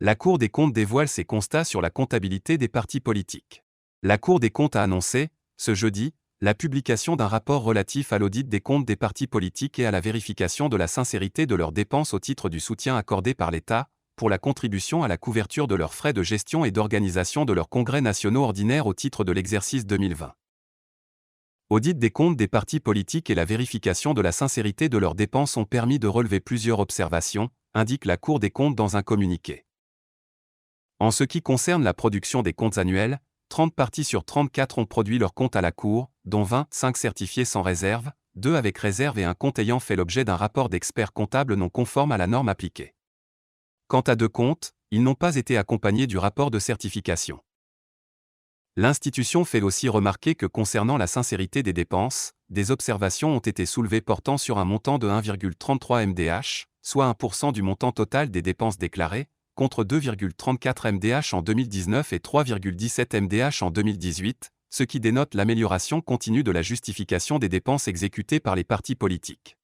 La Cour des comptes dévoile ses constats sur la comptabilité des partis politiques. La Cour des comptes a annoncé, ce jeudi, la publication d'un rapport relatif à l'audit des comptes des partis politiques et à la vérification de la sincérité de leurs dépenses au titre du soutien accordé par l'État, pour la contribution à la couverture de leurs frais de gestion et d'organisation de leurs congrès nationaux ordinaires au titre de l'exercice 2020. Audit des comptes des partis politiques et la vérification de la sincérité de leurs dépenses ont permis de relever plusieurs observations, indique la Cour des comptes dans un communiqué. En ce qui concerne la production des comptes annuels, 30 partis sur 34 ont produit leurs comptes à la Cour, dont 25 certifiés sans réserve, 2 avec réserve et un compte ayant fait l'objet d'un rapport d'experts comptables non conforme à la norme appliquée. Quant à 2 comptes, ils n'ont pas été accompagnés du rapport de certification. L'institution fait aussi remarquer que concernant la sincérité des dépenses, des observations ont été soulevées portant sur un montant de 1,33 MDH, soit 1% du montant total des dépenses déclarées, contre 2,34 MDH en 2019 et 3,17 MDH en 2018, ce qui dénote l'amélioration continue de la justification des dépenses exécutées par les partis politiques.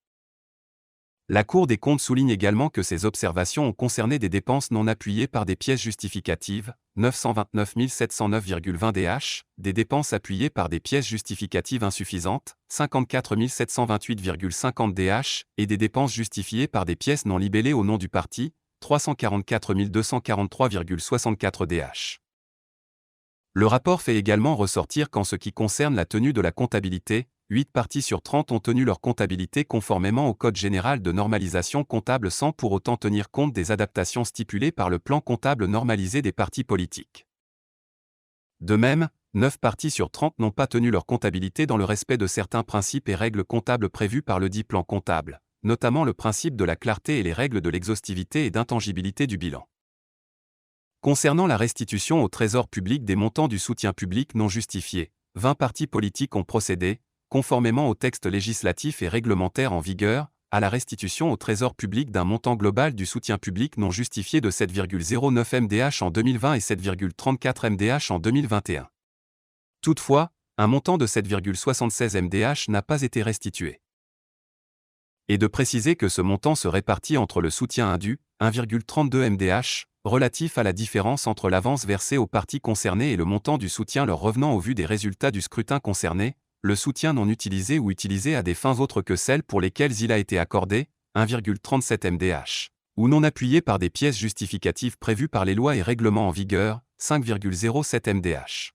La Cour des comptes souligne également que ces observations ont concerné des dépenses non appuyées par des pièces justificatives, 929 709,20 DH, des dépenses appuyées par des pièces justificatives insuffisantes, 54 728,50 DH, et des dépenses justifiées par des pièces non libellées au nom du parti, 344 243,64 DH. Le rapport fait également ressortir qu'en ce qui concerne la tenue de la comptabilité, 8 partis sur 30 ont tenu leur comptabilité conformément au Code général de normalisation comptable sans pour autant tenir compte des adaptations stipulées par le plan comptable normalisé des partis politiques. De même, 9 partis sur 30 n'ont pas tenu leur comptabilité dans le respect de certains principes et règles comptables prévus par le dit plan comptable, notamment le principe de la clarté et les règles de l'exhaustivité et d'intangibilité du bilan. Concernant la restitution au Trésor public des montants du soutien public non justifié, 20 partis politiques ont procédé, conformément au texte législatif et réglementaire en vigueur, à la restitution au Trésor public d'un montant global du soutien public non justifié de 7,09 MDH en 2020 et 7,34 MDH en 2021. Toutefois, un montant de 7,76 MDH n'a pas été restitué. Et de préciser que ce montant se répartit entre le soutien indu, 1,32 MDH, relatif à la différence entre l'avance versée aux partis concernés et le montant du soutien leur revenant au vu des résultats du scrutin concerné, le soutien non utilisé ou utilisé à des fins autres que celles pour lesquelles il a été accordé, 1,37 MDH, ou non appuyé par des pièces justificatives prévues par les lois et règlements en vigueur, 5,07 MDH.